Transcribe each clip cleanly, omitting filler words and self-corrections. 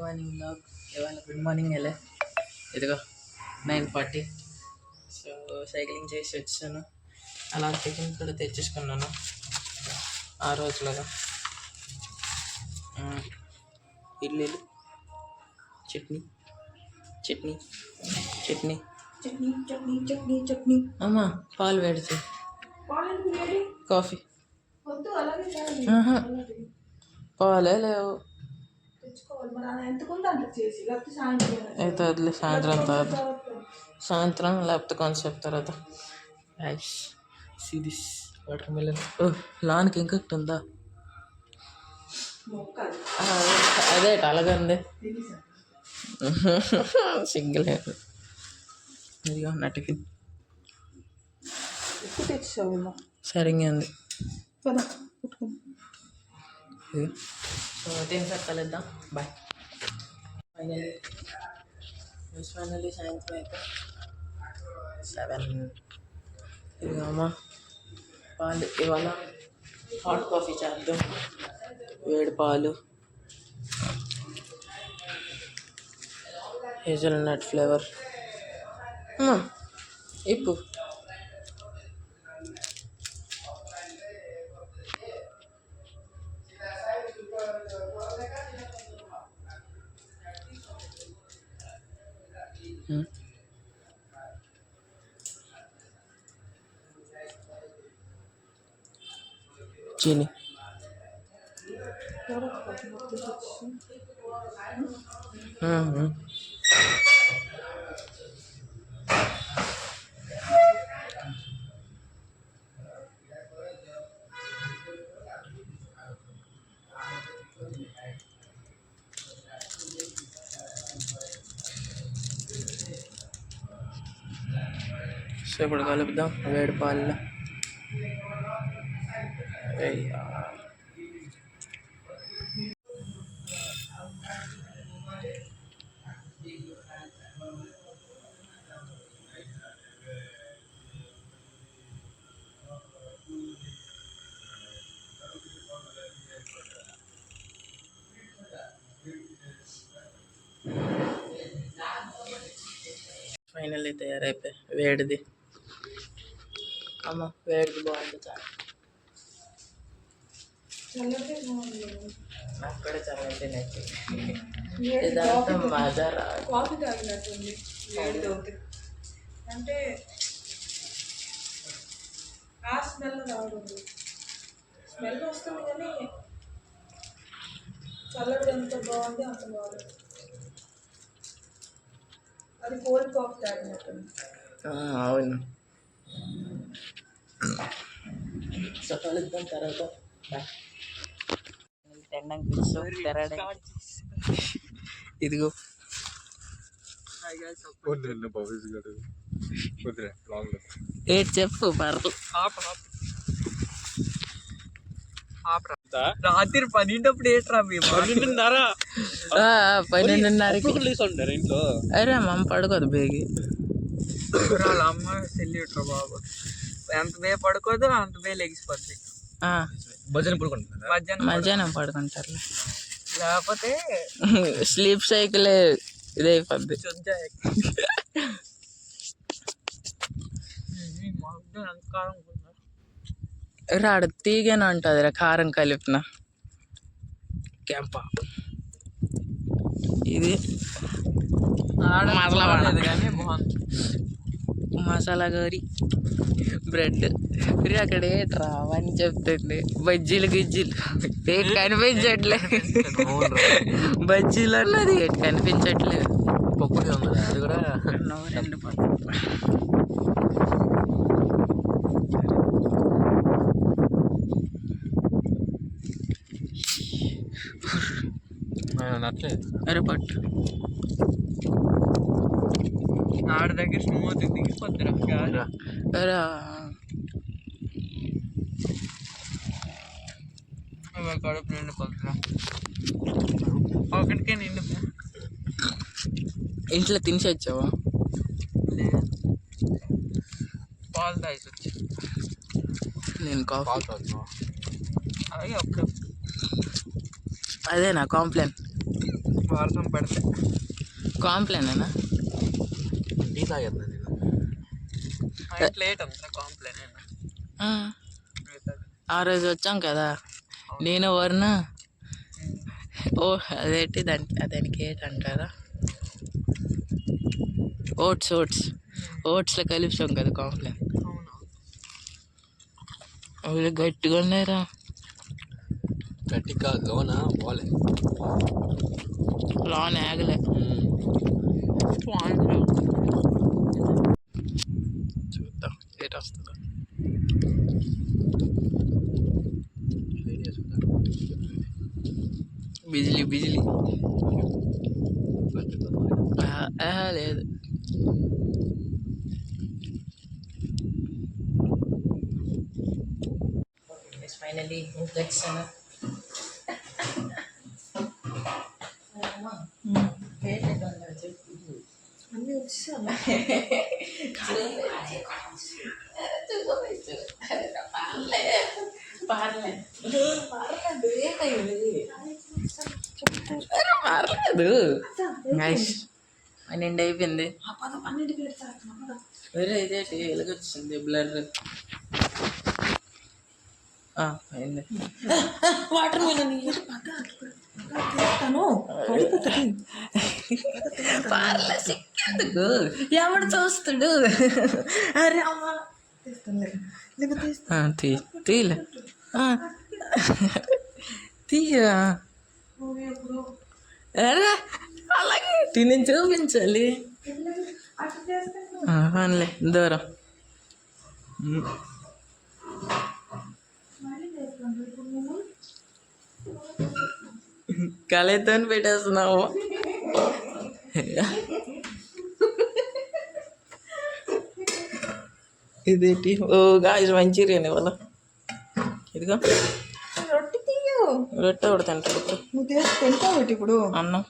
Morning blog. ఇవాళ good morning వెళ్ళే ఇదిగో 9:40. సో సైక్లింగ్ చేసి వచ్చాను. అలా టిఫిన్ కూడా తెచ్చేసుకున్నాను ఆ రోజులాగా. ఇడ్లీలు, చట్నీ చట్నీ చట్నీ చట్నీ చట్నీ చట్నీ చట్నీ. అమ్మా పాలు వేడి చేయి. కాఫీ వద్దు, అలాగే పాలే లేవు. తెచ్చుకోవాలి మరి. ఎంతకుంది అంత చేసి లేకపోతే సాయంత్రం అయితే వదిలే, సాయంత్రం తర్వాత, సాయంత్రం లేకపోతే కొంచెం తర్వాత. సిదిస్ వాటర్ మిలన్. లాన్కి ఇంకొకటి ఉందా? అదే అలాగే ఉంది. సిగ్గులేదు. ఇదిగో నా టిఫిన్ ఎక్కువ తెచ్చావు. సరిగ్గా ఉంది. కదా సో సార్ కలుద్దాం. బాయ్. ఫైనల్లీ సాయంత్రం అయితే 7. ఇదిగో అమ్మ పాలు. ఇవాళ హాట్ కాఫీ చేద్దాం. వేడి పాలు, హేజల్నట్ ఫ్లేవర్. ఇప్పు చీని. సో ఇప్పుడు కలుపుదాం వేడి పాలలో. ఫైనల్లీ తయారైపోయి వేడిది. అమ్మ వేడిది బాగుంది. చాలా నాకు కూడా చల్లటి నచ్చింది. ఇదంతా మజా రాదు. కాఫీ తాగినట్టుంది వేడిదవుతుంది అంటే ఆ స్మెల్ రావడం. స్మెల్ వస్తుంది కానీ చల్లటి ఎంత బాగుంది అంత బాగుంది. అది కోల్డ్ కాఫీ తాగినట్టుంది. అవును. సో కలుద్దాం తర్వాత. ఇదిగో ఏడు చెప్పు పర్లు. రాత్రి 12 ఏట్రా మేము 12:30కి ఇంట్లో. అరే అమ్మ పడుకోదు బేగి. వాళ్ళ అమ్మ సెల్యూట్రా బాబు. ఎంత బే పడుకోదు అంత బే లెగిసిపోద్ది. మధ్యాహ్నం పడుకుంటారు. లేకపోతే స్లీప్ సైకిల్ ఇదైపోద్ది. రాడు తీగనే ఉంటుంది రా కారం కలిపిన క్యాంప. ఇది మసాలా గౌరి బ్రెడ్. అక్కడ ఏట్రా అని చెప్తుంది. బజ్జీలు గిజ్జీలు ఏటి కనిపించట్లే. బజ్జీలు అన్నది ఏటి కనిపించట్లేదు. పప్పు అది కూడా 2 పప్పు. అరే పట్టు ఆడ దగ్గర స్మూత్ దిగిపోద్దిరా. కడుపు నిండిపోద్దిరా. ఒకటికే నిండి ఇంట్లో తినేసి వచ్చావా? పాలు తాగి వచ్చి నేను కాఫీ. అలాగే అప్పుడు అదే నా కాంప్లైంట్. వర్షం పడితే కాంప్లైనేనా? టీ తాగేద్దా నేను. మా ఇంట్లో లేట్ అంతా కాంప్లైన్ అయినా ఆ రోజు వచ్చాం కదా నేను వరుణ. ఓ అదేంటి దానికి ఏంటంటారా? ఓట్స్లో కలిపాం కదా కాంప్లైన్. అవును. అవి గట్టిగా ఉన్నాయిరా. గట్టిగా లోన పోలే. లోన్ ఆగలే. చూద్దాం ఏట వస్తుందో. బిజిలీ లేదు. ఫైనలీ ఇంటికి వచ్చాను. అన్నీ వచ్చాను. పర్లేదు. నిండి అయిపోయింది. అన్నింటికి పెడతాను. వేరే ఇదేంటి ఎలాగొచ్చింది బ్లర్. అయింది. వాటర్ మిలన్ తీస్తాను. ఎందుకు ఎవడు చూస్తుడు? అరే అమ్మ తీస్తాను. తీలే తీయరా. అరే అలాగే తిని చూపించాలి. అట్లా చేస్తాను. ఫోన్లే దూరం. కళతో పెట్టేస్తున్నావు. ఇదేంటి? ఓ గాయస్ మంచూరియన్ ఇవాళ. ఇదిగో రొట్టె తీయు. రొట్టె కూడా తింటాడు ఇప్పుడు. నువ్వు తింటావు ఇప్పుడు. అన్నం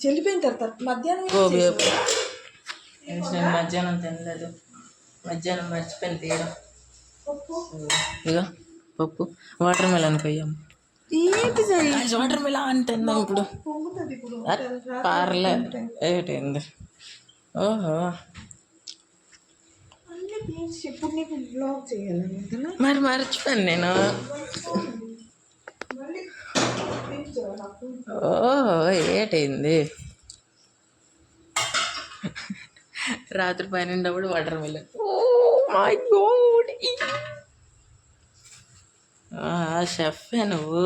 చెల్లిపోయిన తర్వాత మధ్యాహ్నం గోబీ. నేను మధ్యాహ్నం తినలేదు. మధ్యాహ్నం మర్చిపోయింది తీయడం. ఇక పప్పు వాటర్ మిలన్ పోయాము. ఏంటి వాటర్ మిలన్ తిన్నాం ఇప్పుడు. పొంగుతుంది ఇప్పుడు. పార్లే ఏంటి? ఓహో అన్నీ తీసి ఇప్పుడు నీకు బ్లాగ్ చేయాలి కదా. మరి మర్చిపోయాను నేను. మళ్ళీ నాకు ఓహో ఏటైంది? రాత్రి 12 watermelon. Oh my God. Chef నువ్వు.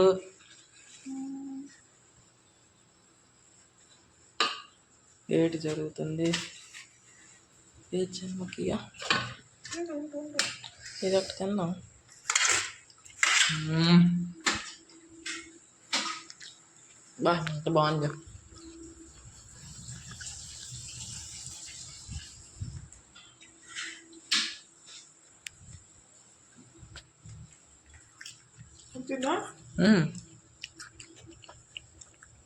ఏటి జరుగుతుంది? ఏ చెమ్మకియా ఇది ఒకటి తిన్నాం. ఎంత బాగుంది.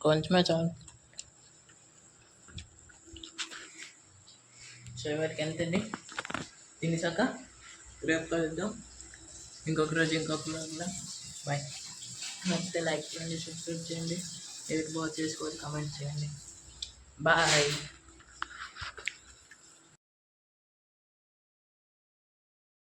కొంచెమే చాలు. చివరికి ఎంతండి తినేసాక రేపు కలుద్దాం. ఇంకొక రోజు ఇంకొక బ్లాగ్లో. బాయ్. నచ్చితే లైక్ చేయండి, సబ్స్క్రైబ్ చేయండి. ఏది బాగా చేసుకోవాలి కమెంట్ చేయండి. బాయ్.